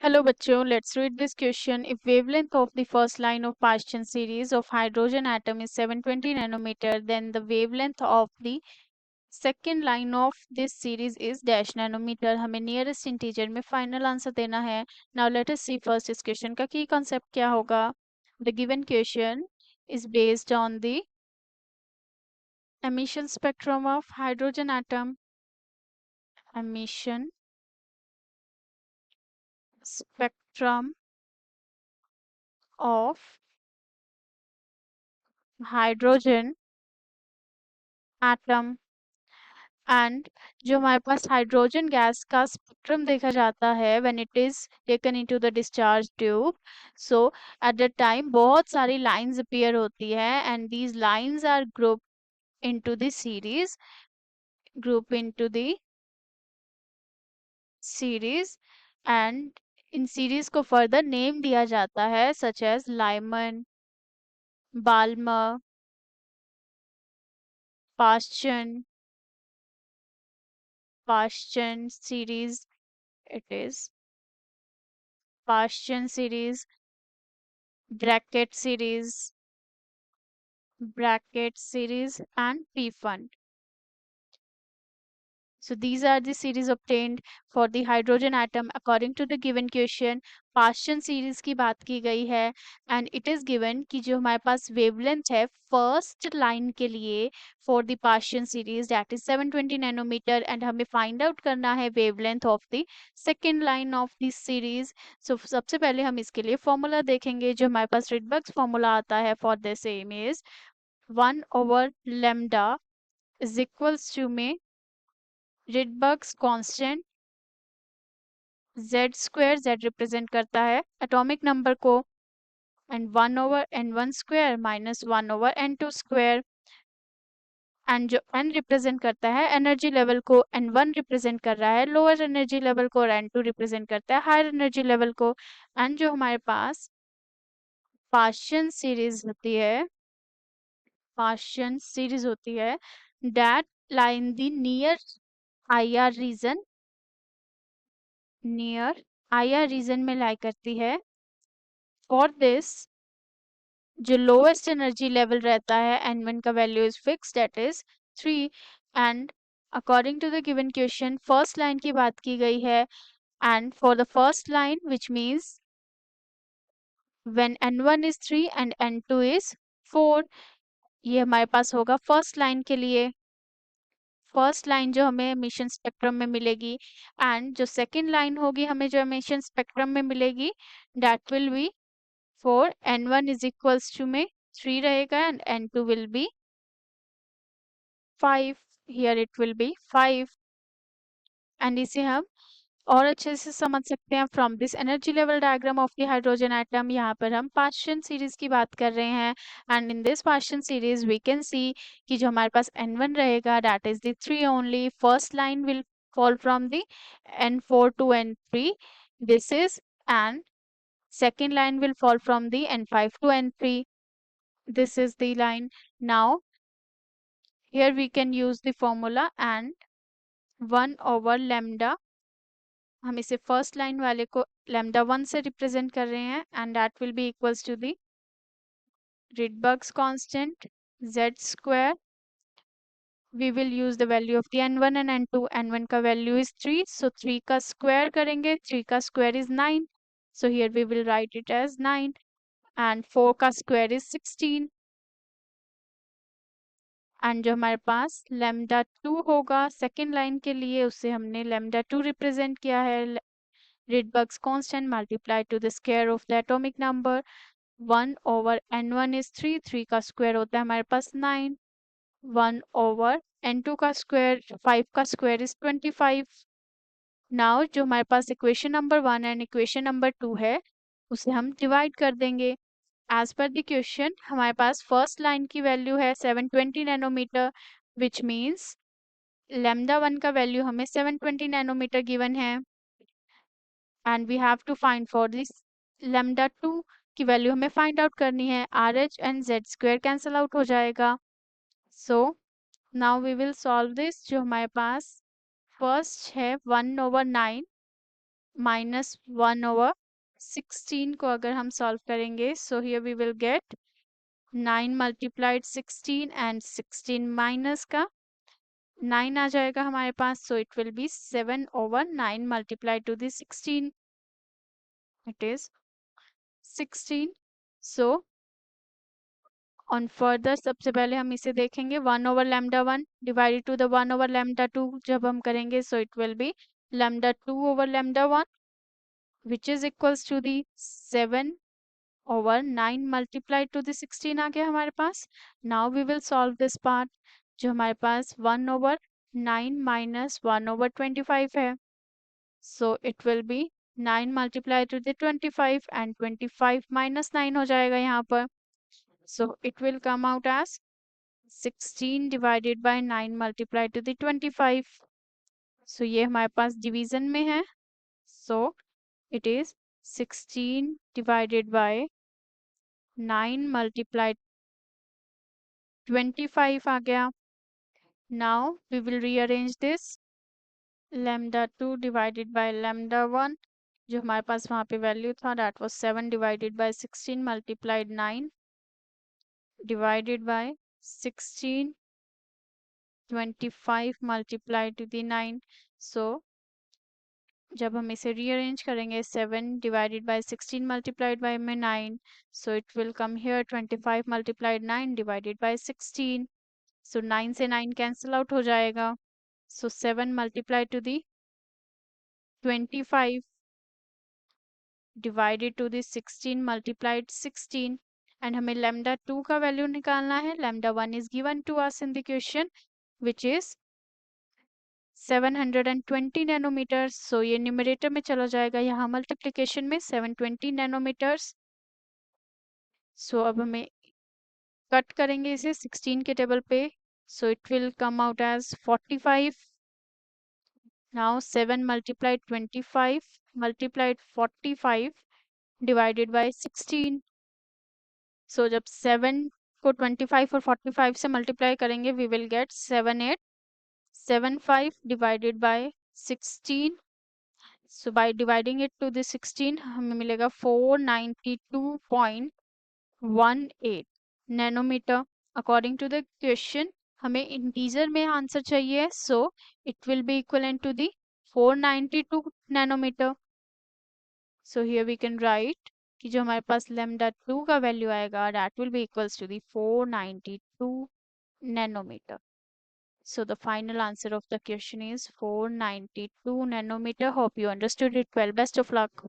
Hello बच्चों, let's read this question. If wavelength of the first line of Paschen series of hydrogen atom is 720 nanometer, then the wavelength of the second line of this series is dash nanometer. हमें nearest integer में final answer देना है. Now let us see first इस question का key concept क्या होगा. The given question is based on the emission spectrum of hydrogen atom. Emission spectrum of hydrogen atom and जो हमारे पास हाइड्रोजन गैस का स्पेक्ट्रम देखा जाता है when it is taken into the discharge tube so at the time बहुत सारी lines appear होती है and these lines are group into the series and इन सीरीज को फर्दर नेम दिया जाता है such as Lyman Balmer Paschen series. It is Paschen series, bracket series, and P-fund. So these are the series obtained for the hydrogen atom according to the given question. Paschen series की बात की गई है and it is given कि जो हमारे पास wavelength है first line के लिए for the Paschen series that is 720 nanometer and हमें find out करना है wavelength of the second line of this series. So सबसे पहले हम इसके लिए formula देखेंगे जो हमारे पास Rydberg's formula आता है for the same is 1 over lambda is equals to में Rydberg's constant z square z represent करता है एटॉमिक नंबर को and 1 over n1 square minus 1 over n2 square and जो n रिप्रेजेंट करता है एनर्जी लेवल को n1 रिप्रेजेंट कर रहा है लोअर एनर्जी लेवल को और n2 रिप्रेजेंट करता है हायर एनर्जी लेवल को एंड जो हमारे पास पास्चन सीरीज होती है that line the near IR region में लाई करती है फॉर दिस जो लोएस्ट एनर्जी लेवल रहता है n1 का value is fix that is 3 and according to the given question first line की बात की गई है and for the first line which means when n1 is 3 and n2 is 4 ये हमारे पास होगा फर्स्ट लाइन के लिए फर्स्ट लाइन जो हमें एमिशन स्पेक्ट्रम में मिलेगी एंड जो सेकंड लाइन होगी हमें जो एमिशन स्पेक्ट्रम में मिलेगी that will B for n1 is equals to में 3 रहेगा and n2 will be 5. Here it will be 5 and इसे हम और अच्छे से समझ सकते हैं from this energy level diagram of the hydrogen atom यहाँ पर हम पास्चन सीरीज की बात कर रहे हैं and in this Paschen series we can see कि जो हमारे पास n1 रहेगा that is the 3 only first line will fall from the n4 to n3 this is and second line will fall from the n5 to n3 this is the line now here we can use the formula and 1 over lambda हम इसे first line वाले को lambda 1 से represent कर रहे हैं and that will be equals to the Rydberg's constant z square we will use the value of the n1 and n2 n1 का value is 3 so 3 का square करेंगे 3 का square is 9 so here we will write it as 9 and 4 का square is 16 and जो हमारे पास lambda 2 होगा second line के लिए उसे हमने lambda 2 रिप्रेजेंट किया है Rydberg's constant multiplied to the square of the atomic number 1 over n1 is 3 3 का स्क्वायर होता है हमारे पास 9 1 over n2 का स्क्वायर 5 का स्क्वायर इज 25 नाउ जो हमारे पास equation number 1 and equation number 2 है उसे हम डिवाइड कर देंगे एज पर द क्वेश्चन हमारे पास फर्स्ट लाइन की वैल्यू है 720 नैनोमीटर विच मीन्स lambda 1 का वैल्यू हमें 720 नैनोमीटर गिवन है and we have to find for this lambda 2 की वैल्यू हमें फाइंड आउट करनी है RH and Z square cancel out हो जाएगा so now we will solve this जो हमारे पास फर्स्ट है 1 over 9 -1/16 को अगर हम सॉल्व करेंगे, so here we will get 9 multiplied 16 and 16 minus का 9 आ जाएगा हमारे पास, so it will be 7/9 multiplied to the 16, it is 16. So on further सबसे पहले हम इसे देखेंगे 1/λ1 डिवाइडेड टू द 1/λ2 जब हम करेंगे, so it will be λ2/λ1 which is equals to the 7/9 multiplied to the 16 आ गया हमारे पास. Now we will solve this part. जो हमारे पास 1/9 minus 1/25 है. So it will be 9 multiplied to the 25 and 25 minus 9 हो जाएगा यहाँ पर. So it will come out as 16 divided by 9 multiplied to the 25. So ये हमारे पास डिवीजन में है. So it is 16 divided by 9 multiplied 25 आ गया. Now we will rearrange this. λ2 divided by λ1 जो हमारे पास वहाँ पे वैल्यू था, that was 7 divided by 16 multiplied 9 divided by 16 25 multiplied to the 9. So जब हम इसे रीअरेंज करेंगे 7 divided by 16 multiplied by में 9, so it will come here 25 multiplied 9 divided by 16. So 9 से 9 cancel out हो जाएगा. So 7 multiplied to the 25 divided to the 16 multiplied 16, and हमें lambda 2 का वैल्यू निकालना है. lambda 1 is given to us in the question, which is 720 nanometres. So ये numerator में चला जाएगा यहाँ मल्टीप्लिकेशन में 720 नैनोमीटर्स. सो अब हमें कट करेंगे इसे 16 के टेबल पे, so it will come out as 45. Now 7 multiplied 25 multiplied 45 divided by 16. So जब 7 को 25 और 45 से मल्टीप्लाई करेंगे, we will get 7875 divided by 16. So by dividing it to the 16 हमें मिलेगा 492.18 nanometer. According to the question हमें इंटीजर में आंसर चाहिए, so it will be equivalent to the 492 nanometer. So here we can write कि जो हमारे पास lambda 2 का वैल्यू आएगा, that will be equals to the 492 nanometer. So the final answer of the question is 492 nanometer. Hope you understood it well. Best of luck.